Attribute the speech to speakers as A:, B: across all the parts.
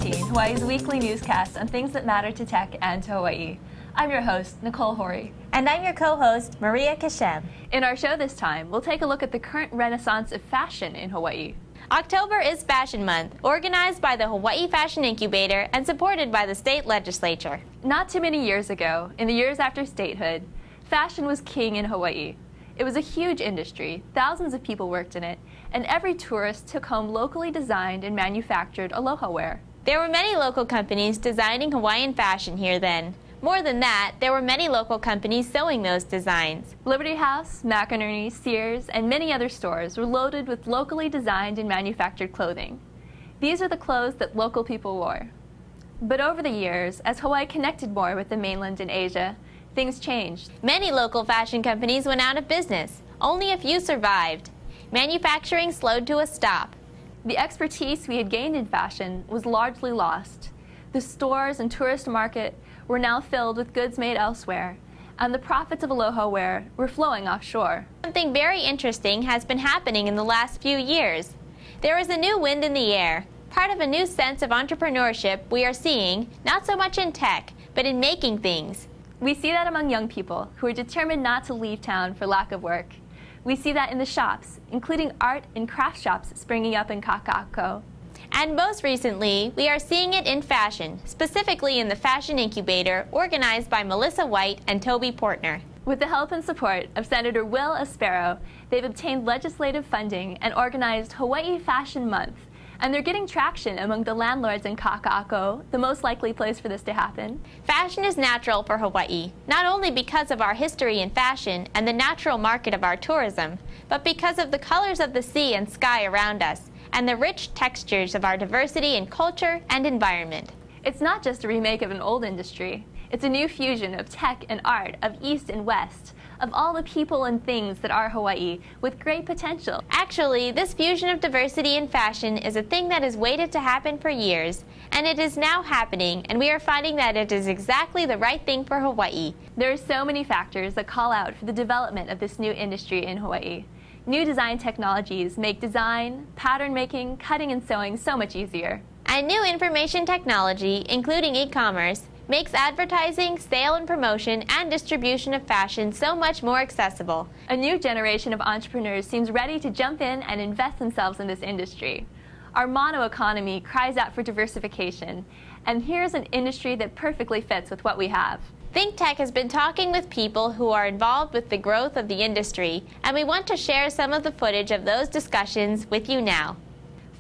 A: 2015, Hawaii's weekly newscast on things that matter to tech and to Hawaii. I'm your host, Nicole Hori.
B: And I'm your co-host, Maria Kashem.
A: In our show this time, we'll take a look at the current renaissance of fashion in Hawaii.
B: October is Fashion Month, organized by the Hawaii Fashion Incubator and supported by the state legislature.
A: Not too many years ago, in the years after statehood, fashion was king in Hawaii. It was a huge industry, thousands of people worked in it, and every tourist took home locally designed and manufactured aloha wear.
B: There were many local companies designing Hawaiian fashion here then. More than that, there were many local companies sewing those designs.
A: Liberty House, McInerney, Sears, and many other stores were loaded with locally designed and manufactured clothing. These are the clothes that local people wore. But over the years, as Hawaii connected more with the mainland and Asia, things changed.
B: Many local fashion companies went out of business. Only a few survived. Manufacturing slowed to a stop.
A: The expertise we had gained in fashion was largely lost. The stores and tourist market were now filled with goods made elsewhere, and the profits of aloha wear were flowing offshore.
B: Something very interesting has been happening in the last few years. There is a new wind in the air, part of a new sense of entrepreneurship we are seeing, not so much in tech, but in making things.
A: We see that among young people who are determined not to leave town for lack of work. We see that in the shops, including art and craft shops springing up in Kaka'ako.
B: And most recently, we are seeing it in fashion, specifically in the Fashion Incubator, organized by Melissa White and Toby Portner.
A: With the help and support of Senator Will Aspero, they've obtained legislative funding and organized Hawaii Fashion Month. And they're getting traction among the landlords in Kaka'ako, the most likely place for this to happen.
B: Fashion is natural for Hawaii, not only because of our history in fashion and the natural market of our tourism, but because of the colors of the sea and sky around us, and the rich textures of our diversity in culture and environment.
A: It's not just a remake of an old industry. It's a new fusion of tech and art, of East and West, of all the people and things that are Hawaii, with great potential.
B: Actually, this fusion of diversity in fashion is a thing that has waited to happen for years, and it is now happening, and we are finding that it is exactly the right thing for Hawaii.
A: There are so many factors that call out for the development of this new industry in Hawaii. New design technologies make design, pattern making, cutting and sewing so much easier.
B: And new information technology, including e-commerce, makes advertising, sale and promotion, and distribution of fashion so much more accessible.
A: A new generation of entrepreneurs seems ready to jump in and invest themselves in this industry. Our mono-economy cries out for diversification, and here's an industry that perfectly fits with what we have.
B: ThinkTech has been talking with people who are involved with the growth of the industry, and we want to share some of the footage of those discussions with you now.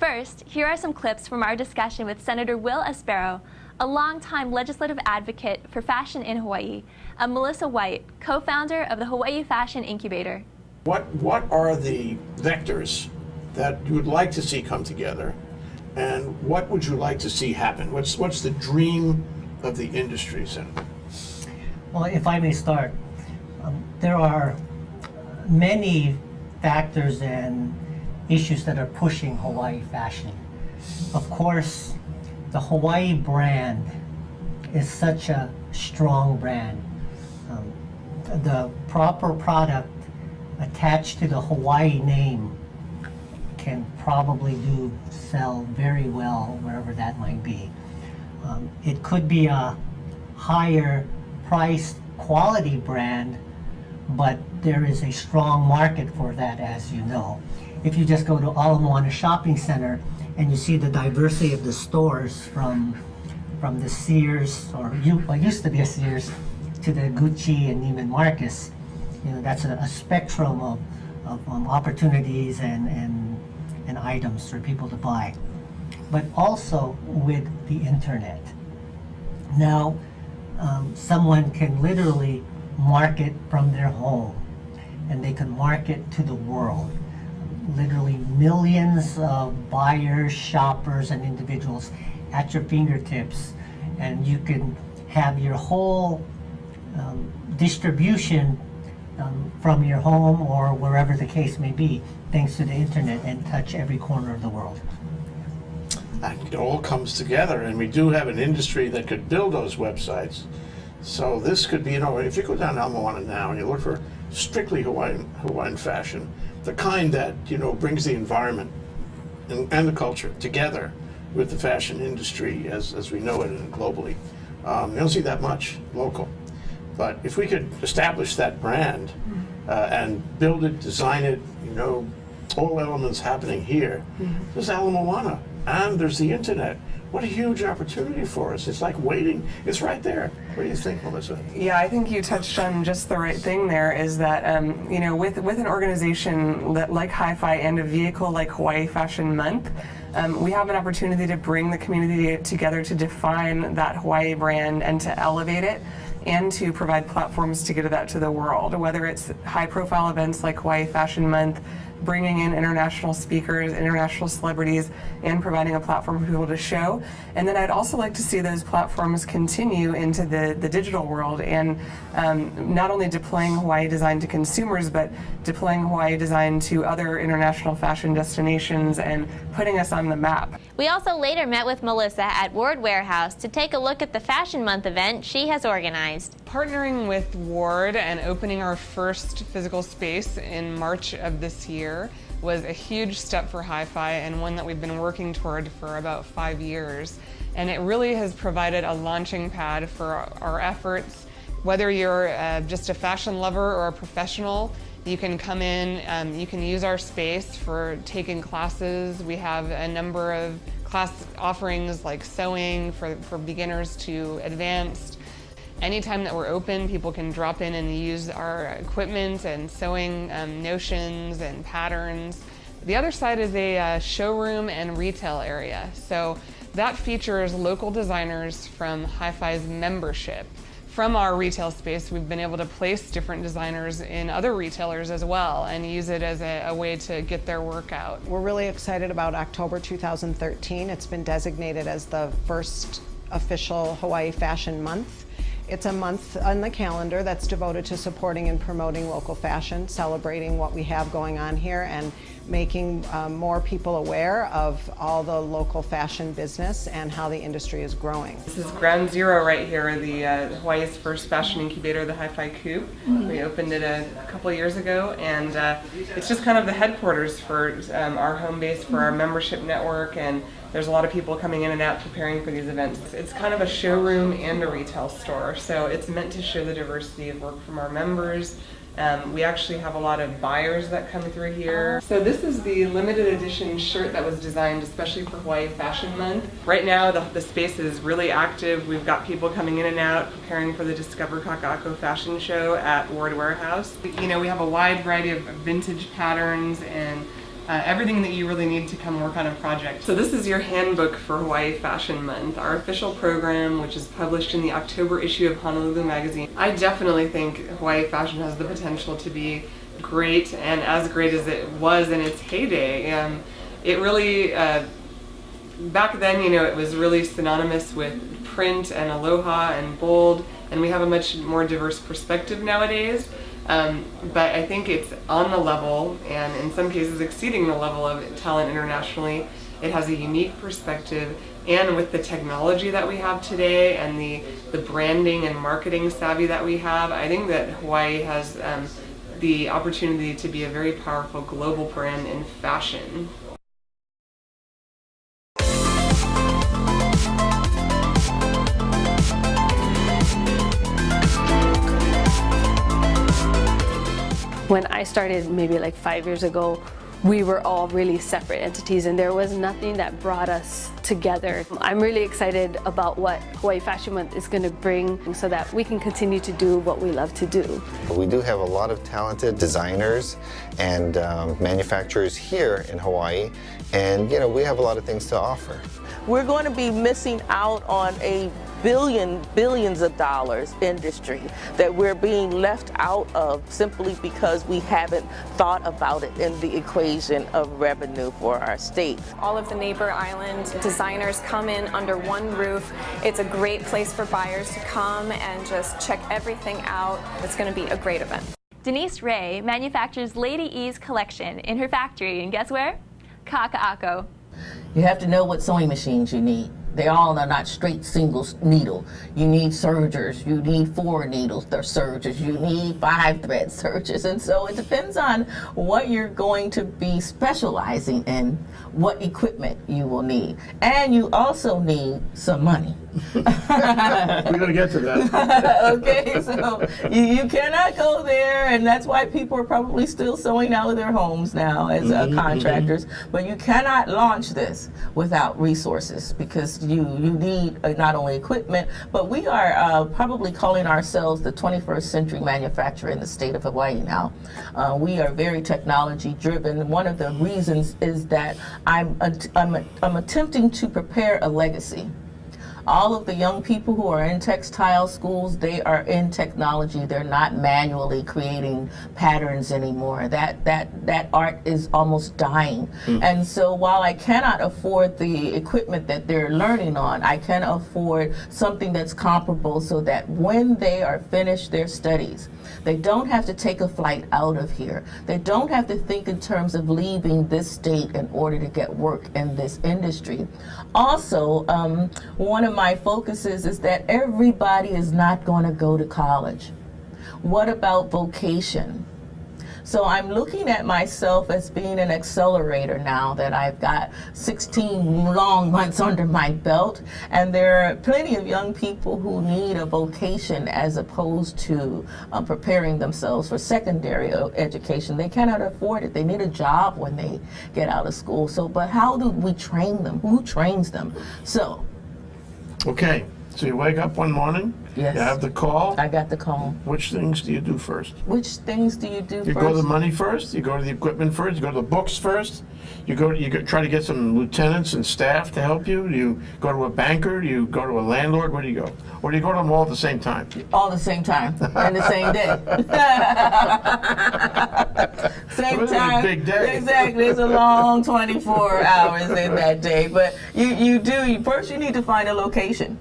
A: First, here are some clips from our discussion with Senator Will Aspero, a longtime legislative advocate for fashion in Hawaii, and Melissa White, co-founder of the Hawaii Fashion Incubator.
C: What are the vectors that you would like to see come together, and what would you like to see happen? What's the dream of the industry, Senator?
D: Well, if I may start, there are many factors and issues that are pushing Hawaii fashion. Of course, the Hawaii brand is such a strong brand. The proper product attached to the Hawaii name can probably sell very well wherever that might be. It could be a higher priced quality brand, but there is a strong market for that, as you know. If you just go to Ala Moana Shopping Center and you see the diversity of the stores from the Sears, or what used to be a Sears, to the Gucci and Neiman Marcus, that's a spectrum of opportunities and items for people to buy. But also with the internet. Now, someone can literally market from their home, and they can market to the world. Literally millions of buyers, shoppers, and individuals at your fingertips, and you can have your whole distribution from your home or wherever the case may be, thanks to the internet, and touch every corner of the world.
C: And it all comes together, and we do have an industry that could build those websites. So this could be, if you go down Ala Moana now and you look for strictly Hawaiian fashion, the kind that brings the environment and the culture together, with the fashion industry as we know it globally. You don't see that much local. But if we could establish that brand and build it, design it, all elements happening here, there's Ala Moana and there's the internet. What a huge opportunity for us. It's like waiting. It's right there. What do you think, Melissa?
E: Yeah, I think you touched on just the right thing there, is that, with an organization like Hi-Fi and a vehicle like Hawaii Fashion Month, we have an opportunity to bring the community together to define that Hawaii brand and to elevate it, and to provide platforms to get that to the world, whether it's high-profile events like Hawaii Fashion Month, bringing in international speakers, international celebrities, and providing a platform for people to show. And then I'd also like to see those platforms continue into the digital world, and not only deploying Hawaii design to consumers, but deploying Hawaii design to other international fashion destinations and putting us on the map.
B: We also later met with Melissa at Ward Warehouse to take a look at the Fashion Month event she has organized.
E: Partnering with Ward and opening our first physical space in March of this year was a huge step for Hi-Fi, and one that we've been working toward for about 5 years. And it really has provided a launching pad for our efforts. Whether you're just a fashion lover or a professional, you can come in, you can use our space for taking classes. We have a number of class offerings like sewing for beginners to advanced. Anytime that we're open, people can drop in and use our equipment and sewing notions and patterns. The other side is a showroom and retail area. So that features local designers from Hi-Fi's membership. From our retail space, we've been able to place different designers in other retailers as well and use it as a way to get their work out.
F: We're really excited about October 2013. It's been designated as the first official Hawaii Fashion Month. It's a month on the calendar that's devoted to supporting and promoting local fashion, celebrating what we have going on here, and making more people aware of all the local fashion business and how the industry is growing.
E: This is ground zero right here, the Hawaii's first fashion incubator, the Hi-Fi Coop. We opened it a couple of years ago, and it's just kind of the headquarters for our home base for our membership network, and there's a lot of people coming in and out preparing for these events. It's kind of a showroom and a retail store, so it's meant to show the diversity of work from our members. We actually have a lot of buyers that come through here. So this is the limited edition shirt that was designed especially for Hawaii Fashion Month. Right now the space is really active. We've got people coming in and out preparing for the Discover Kaka'ako fashion show at Ward Warehouse. We have a wide variety of vintage patterns and everything that you really need to come work on a project. So this is your handbook for Hawaii Fashion Month, our official program, which is published in the October issue of Honolulu Magazine. I definitely think Hawaii fashion has the potential to be great, and as great as it was in its heyday. It really, back then, it was really synonymous with print and aloha and bold, and we have a much more diverse perspective nowadays. But I think it's on the level, and in some cases exceeding the level of talent internationally. It has a unique perspective, and with the technology that we have today and the branding and marketing savvy that we have, I think that Hawaii has the opportunity to be a very powerful global brand in fashion.
G: When I started maybe like 5 years ago, we were all really separate entities, and there was nothing that brought us together. I'm really excited about what Hawaii Fashion Month is going to bring so that we can continue to do what we love to do.
H: We do have a lot of talented designers and manufacturers here in Hawaii, and we have a lot of things to offer.
I: We're going to be missing out on a billions of dollars industry that we're being left out of simply because we haven't thought about it in the equation of revenue for our state.
J: All of the neighbor island designers come in under one roof. It's a great place for buyers to come and just check everything out. It's going to be a great event.
A: Denise Ray manufactures Lady E's collection in her factory, and guess where? Kaka'ako.
K: You have to know what sewing machines you need.
I: They all are not straight single needle. You need sergers, you need 4 needles, they're sergers, you need 5 thread sergers. And so it depends on what you're going to be specializing in, what equipment you will need. And you also need some money.
C: We're going to get to that.
I: Okay, so you cannot go there, and that's why people are probably still sewing out of their homes now as contractors. But you cannot launch this without resources, because you need not only equipment, but we are probably calling ourselves the 21st century manufacturer in the state of Hawaii now. We are very technology driven. One of the reasons is that I'm attempting to prepare a legacy. All of the young people who are in textile schools, they are in technology. They're not manually creating patterns anymore. That art is almost dying. And so while I cannot afford the equipment that they're learning on, I can afford something that's comparable so that when they are finished their studies, they don't have to take a flight out of here. They don't have to think in terms of leaving this state in order to get work in this industry. Also, one of my focuses is that everybody is not going to go to college. What about vocation? So I'm looking at myself as being an accelerator now that I've got 16 long months under my belt, and there are plenty of young people who need a vocation as opposed to preparing themselves for secondary education. They cannot afford it. They need a job when they get out of school. So, but how do we train them? Who trains them? So.
C: Okay, so you wake up one morning,
I: Yes.
C: you have the call.
I: I got the call.
C: Which things do you do first?
I: Which things do you do
C: You
I: first?
C: go to the money first, you go to the equipment first, you go to the books first, you try to get some lieutenants and staff to help you, you go to a banker, you go to a landlord, where do you go? Or do you go to them all at the same time?
I: All the same time, and the same day. Same
C: Really
I: time.
C: big day.
I: Exactly, it's a long 24 hours in that day. But first you need to find a location.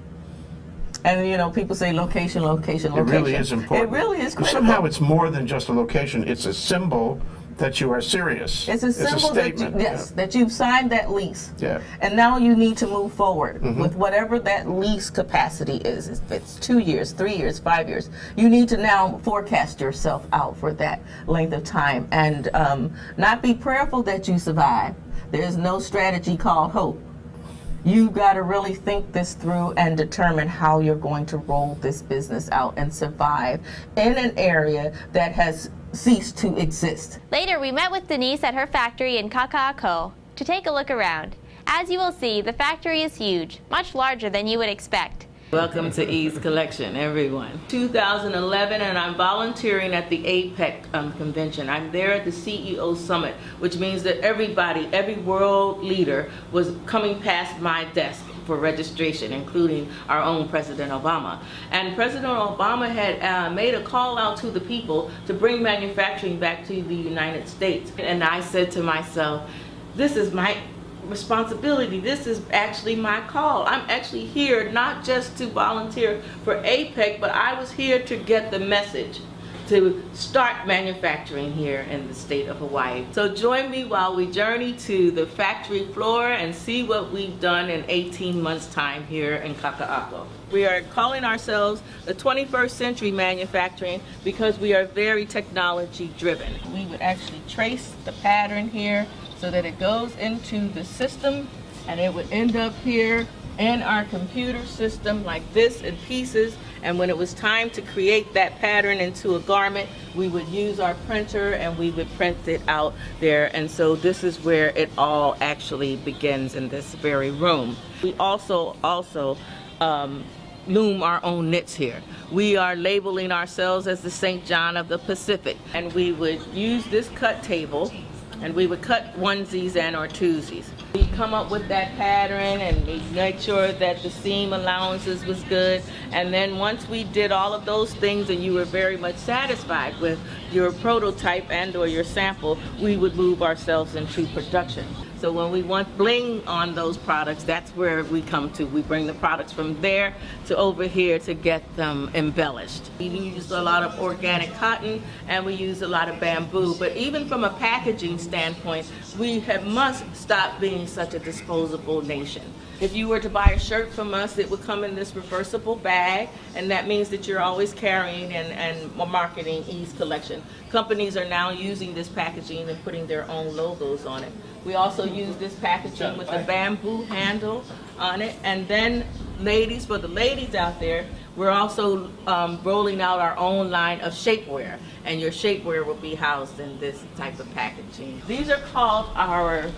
I: And you know, people say location.
C: It really is important.
I: It really is critical.
C: Somehow it's more than just a location, it's a symbol that you are serious.
I: It's a symbol that you've signed that lease.
C: Yeah.
I: And now you need to move forward with whatever that lease capacity is. If it's 2 years, 3 years, 5 years, you need to now forecast yourself out for that length of time and not be prayerful that you survive. There's no strategy called hope. You've got to really think this through and determine how you're going to roll this business out and survive in an area that has ceased to exist.
B: Later, we met with Denise at her factory in Kaka'ako to take a look around. As you will see, the factory is huge, much larger than you would expect.
K: Welcome to E's Collection, everyone. 2011, and I'm volunteering at the APEC convention. I'm there at the CEO Summit, which means that every world leader was coming past my desk for registration, including our own President Obama. And President Obama had made a call out to the people to bring manufacturing back to the United States. And I said to myself, this is my responsibility. This is actually my call. I'm actually here not just to volunteer for APEC, but I was here to get the message to start manufacturing here in the state of Hawaii. So join me while we journey to the factory floor and see what we've done in 18 months' time here in Kaka'ako. We are calling ourselves the 21st century manufacturing because we are very technology driven. We would actually trace the pattern here so that it goes into the system and it would end up here in our computer system like this in pieces. And when it was time to create that pattern into a garment, we would use our printer and we would print it out there. And so this is where it all actually begins, in this very room. We also loom our own knits here. We are labeling ourselves as the St. John of the Pacific. And we would use this cut table and we would cut onesies and or twosies. We come up with that pattern and we make sure that the seam allowances was good. And then once we did all of those things and you were very much satisfied with your prototype and or your sample, we would move ourselves into production. So when we want bling on those products, that's where we come to. We bring the products from there to over here to get them embellished. We use a lot of organic cotton and we use a lot of bamboo, but even from a packaging standpoint, we must stop being such a disposable nation. If you were to buy a shirt from us, it would come in this reversible bag, and that means that you're always carrying and marketing E's collection. Companies are now using this packaging and putting their own logos on it. We also use this packaging with a bamboo handle on it. And then ladies, for the ladies out there, we're also rolling out our own line of shapewear, and your shapewear will be housed in this type of packaging. These are called our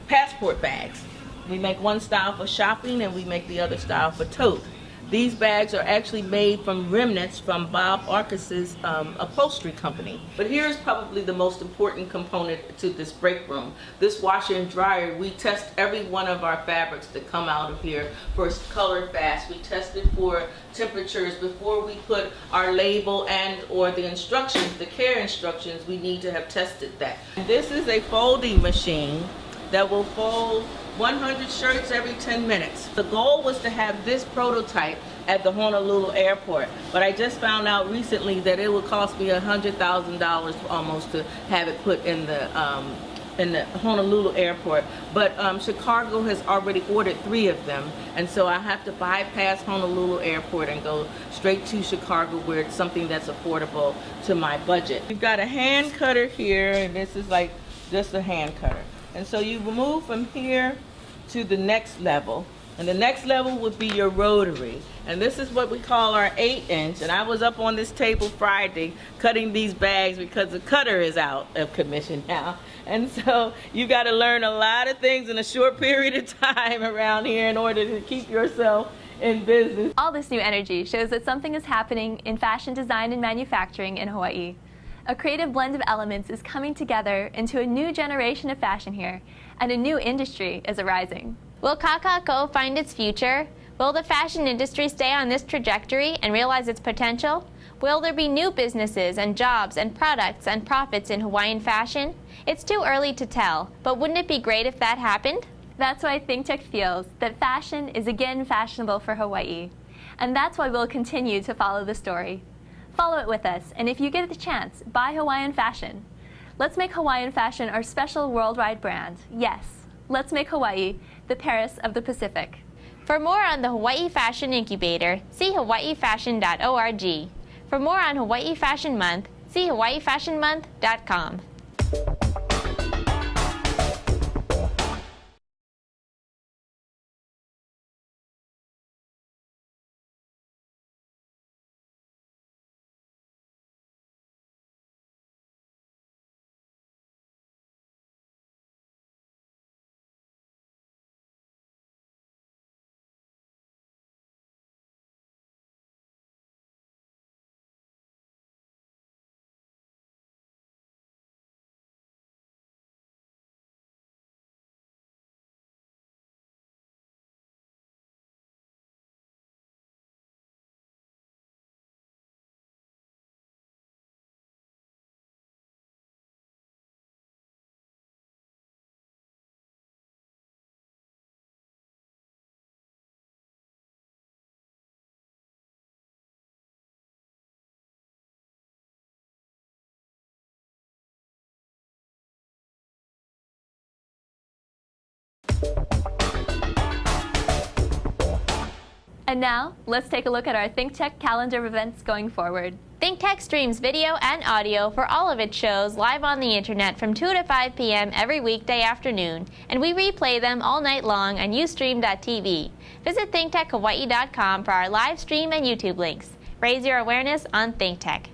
K: passport bags. We make one style for shopping and we make the other style for tote. These bags are actually made from remnants from Bob Arcus's upholstery company. But here's probably the most important component to this break room. This washer and dryer, we test every one of our fabrics that come out of here for color fast. We test it for temperatures before we put our label and or the instructions, the care instructions, we need to have tested that. This is a folding machine that will fold 100 shirts every 10 minutes. The goal was to have this prototype at the Honolulu airport, but I just found out recently that it would cost me $100,000 almost to have it put in the Honolulu airport. But Chicago has already ordered 3 of them, and so I have to bypass Honolulu airport and go straight to Chicago where it's something that's affordable to my budget. We've got a hand cutter here, and this is like just a hand cutter. And so you move from here to the next level, and the next level would be your rotary. And this is what we call our 8-inch, and I was up on this table Friday cutting these bags because the cutter is out of commission now. And so you got to learn a lot of things in a short period of time around here in order to keep yourself in business.
A: All this new energy shows that something is happening in fashion design and manufacturing in Hawaii. A creative blend of elements is coming together into a new generation of fashion here, and a new industry is arising.
B: Will Kaka'ako find its future? Will the fashion industry stay on this trajectory and realize its potential? Will there be new businesses and jobs and products and profits in Hawaiian fashion? It's too early to tell, but wouldn't it be great if that happened?
A: That's why ThinkTech feels that fashion is again fashionable for Hawaii. And that's why we'll continue to follow the story. Follow it with us, and if you get the chance, buy Hawaiian fashion. Let's make Hawaiian fashion our special worldwide brand. Yes, let's make Hawaii the Paris of the Pacific.
B: For more on the Hawaii Fashion Incubator, see hawaiifashion.org. For more on Hawaii Fashion Month, see hawaiifashionmonth.com.
A: And now, let's take a look at our ThinkTech calendar of events going forward.
B: ThinkTech streams video and audio for all of its shows live on the internet from 2 to 5 p.m. every weekday afternoon, and we replay them all night long on Ustream.tv. Visit ThinkTechHawaii.com for our live stream and YouTube links. Raise your awareness on ThinkTech.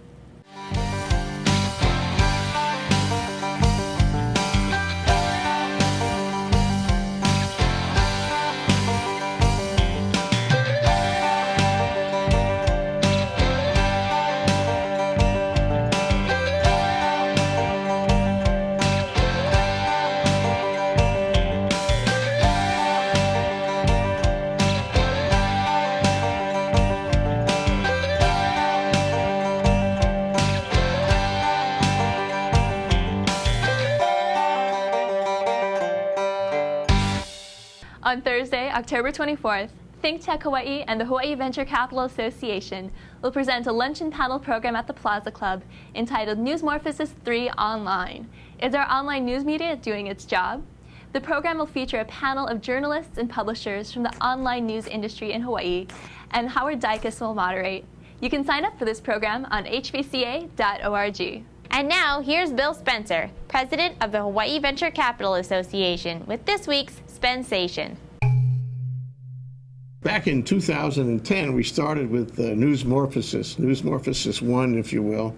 A: On Thursday, October 24th, ThinkTech Hawaii and the Hawaii Venture Capital Association will present a luncheon panel program at the Plaza Club entitled Newsmorphosis 3 Online. Is our online news media doing its job? The program will feature a panel of journalists and publishers from the online news industry in Hawaii, and Howard Dicus will moderate. You can sign up for this program on hvca.org.
B: And now, here's Bill Spencer, president of the Hawaii Venture Capital Association, with this week's Spensation.
C: Back in 2010, we started with Newsmorphosis 1, if you will.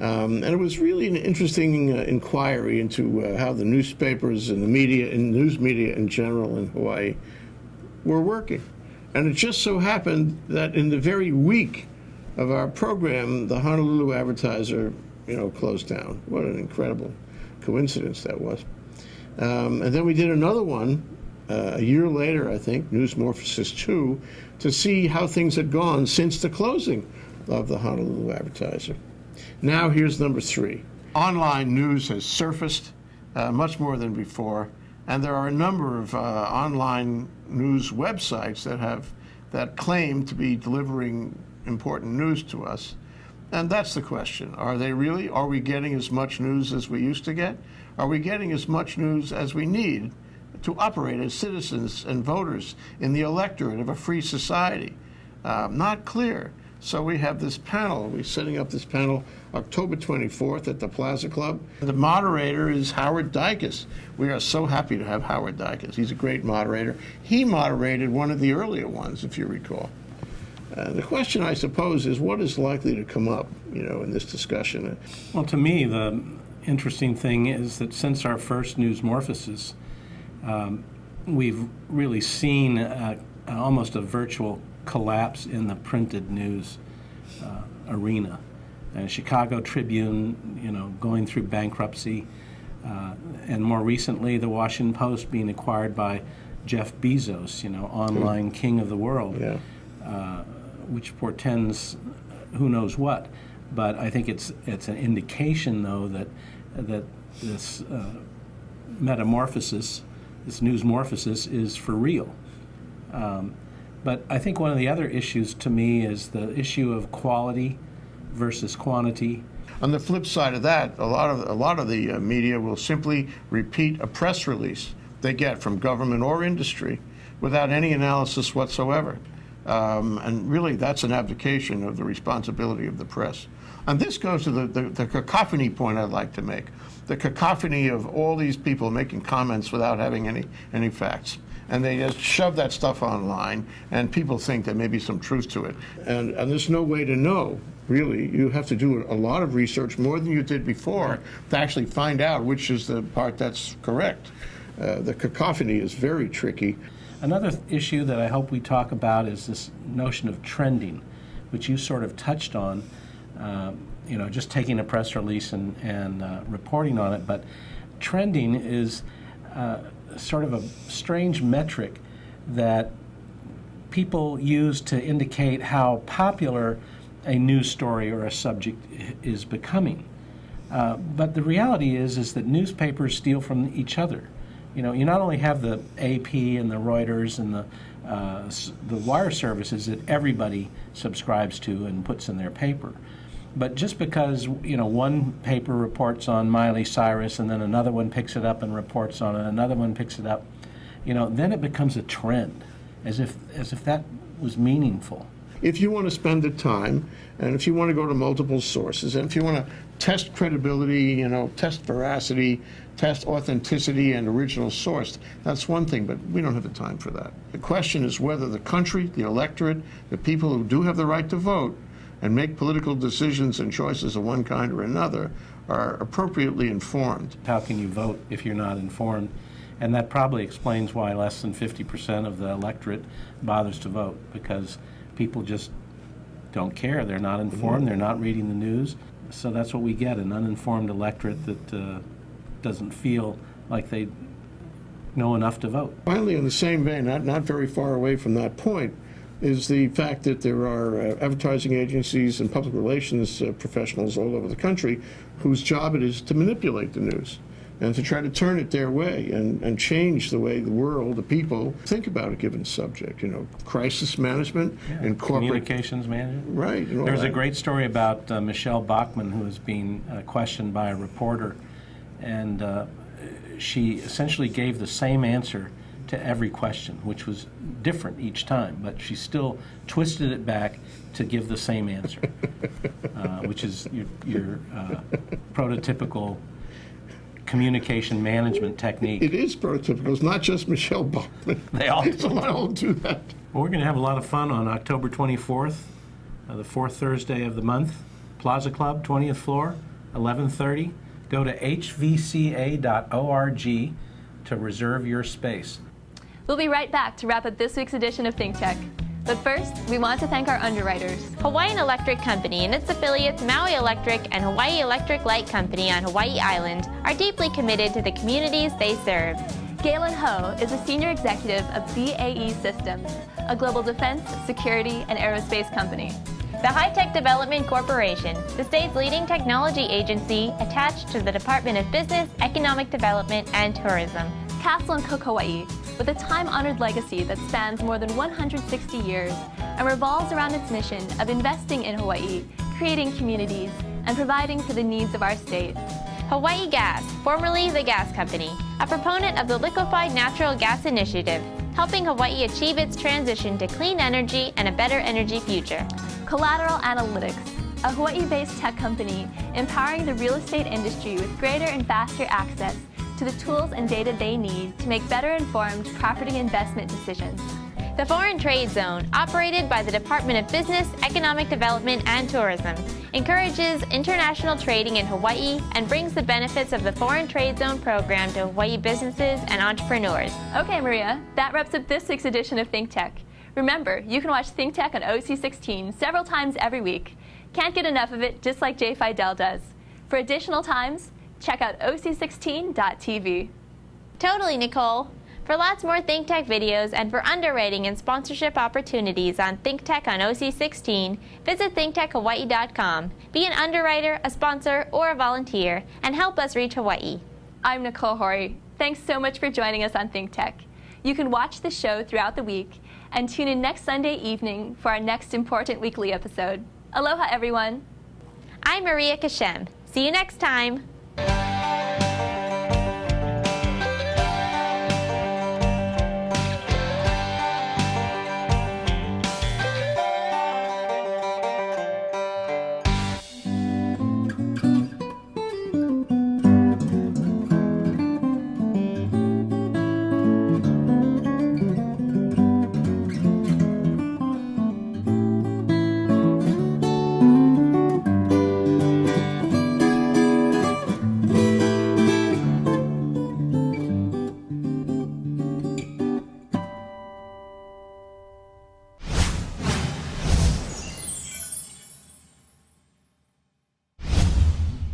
C: And it was really an interesting inquiry into how the newspapers and the media and news media in general in Hawaii were working. And it just so happened that in the very week of our program, the Honolulu Advertiser, closed down. What an incredible coincidence that was. And then we did another one a year later, I think, Newsmorphosis 2, to see how things had gone since the closing of the Honolulu Advertiser. Now here's number 3. Online news has surfaced much more than before, and there are a number of online news websites that claim to be delivering important news to us. And that's the question. Are they really? Are we getting as much news as we used to get? Are we getting as much news as we need to operate as citizens and voters in the electorate of a free society? Not clear. So we have this panel. We're setting up this panel October 24th at the Plaza Club. The moderator is Howard Dicus. We are so happy to have Howard Dicus. He's a great moderator. He moderated one of the earlier ones, if you recall. The question, I suppose, is what is likely to come up, in this discussion?
L: Well, to me, the interesting thing is that since our first Newsmorphosis, we've really seen almost a virtual collapse in the printed news arena. Chicago Tribune, going through bankruptcy, and more recently, the Washington Post being acquired by Jeff Bezos, online king of the world. Yeah. Which portends who knows what, but I think it's an indication, though, that this metamorphosis, this newsmorphosis, is for real. But I think one of the other issues to me is the issue of quality versus quantity.
C: On the flip side of that, a lot of the media will simply repeat a press release they get from government or industry without any analysis whatsoever. And really, that's an abdication of the responsibility of the press. And this goes to the cacophony point I'd like to make. The cacophony of all these people making comments without having any facts. And they just shove that stuff online, and people think there may be some truth to it. And there's no way to know, really. You have to do a lot of research, more than you did before, to actually find out which is the part that's correct. The cacophony is very tricky.
L: Another issue that I hope we talk about is this notion of trending, which you sort of touched on, just taking a press release and reporting on it. But trending is sort of a strange metric that people use to indicate how popular a news story or a subject is becoming. But the reality is that newspapers steal from each other. You not only have the AP and the Reuters and the wire services that everybody subscribes to and puts in their paper, but just because one paper reports on Miley Cyrus and then another one picks it up and reports on it, another one picks it up, then it becomes a trend, as if that was meaningful.
C: If you want to spend the time, and if you want to go to multiple sources, and if you want to test credibility, test veracity, test authenticity and original source, that's one thing, but we don't have the time for that. The question is whether the country, the electorate, the people who do have the right to vote and make political decisions and choices of one kind or another are appropriately informed.
L: How can you vote if you're not informed? And that probably explains why less than 50% of the electorate bothers to vote, because people just don't care. They're not informed. They're not reading the news. So that's what we get, an uninformed electorate that doesn't feel like they know enough to vote.
C: Finally, in the same vein, not very far away from that point, is the fact that there are advertising agencies and public relations professionals all over the country whose job it is to manipulate the news and to try to turn it their way and change the way the world, the people, think about a given subject. Crisis management and corporate
L: communications management.
C: Right.
L: There was a great story about Michelle Bachmann, who was being questioned by a reporter, and she essentially gave the same answer to every question, which was different each time, but she still twisted it back to give the same answer, which is your prototypical communication management technique.
C: It is prototypical. It's not just Michelle Bachman.
L: They all
C: do that.
L: Well, we're going to have a lot of fun on October 24th, the fourth Thursday of the month. Plaza Club, 20th floor, 11:30. Go to hvca.org to reserve your space.
A: We'll be right back to wrap up this week's edition of ThinkTech. But first, we want to thank our underwriters.
B: Hawaiian Electric Company and its affiliates Maui Electric and Hawaii Electric Light Company on Hawaii Island are deeply committed to the communities they serve.
A: Galen Ho is a senior executive of BAE Systems, a global defense, security, and aerospace company.
B: The High-Tech Development Corporation, the state's leading technology agency attached to the Department of Business, Economic Development, and Tourism.
A: Castle & Cook Hawaii, with a time-honored legacy that spans more than 160 years and revolves around its mission of investing in Hawaii, creating communities, and providing for the needs of our state.
B: Hawaii Gas, formerly the Gas Company, a proponent of the Liquefied Natural Gas Initiative, helping Hawaii achieve its transition to clean energy and a better energy future.
A: Collateral Analytics, a Hawaii-based tech company empowering the real estate industry with greater and faster access to the tools and data they need to make better informed property investment decisions.
B: The Foreign Trade Zone, operated by the Department of Business, Economic Development, and Tourism, encourages international trading in Hawaii and brings the benefits of the Foreign Trade Zone program to Hawaii businesses and entrepreneurs.
A: Okay, Maria, that wraps up this week's edition of ThinkTech. Remember, you can watch ThinkTech on OC16 several times every week. Can't get enough of it, just like Jay Fidel does. For additional times, check out oc16.tv.
B: Totally, Nicole. For lots more ThinkTech videos and for underwriting and sponsorship opportunities on ThinkTech on OC16, visit thinktechhawaii.com. Be an underwriter, a sponsor, or a volunteer, and help us reach Hawaii.
A: I'm Nicole Hori. Thanks so much for joining us on ThinkTech. You can watch the show throughout the week and tune in next Sunday evening for our next important weekly episode. Aloha, everyone.
B: I'm Maria Kashem. See you next time.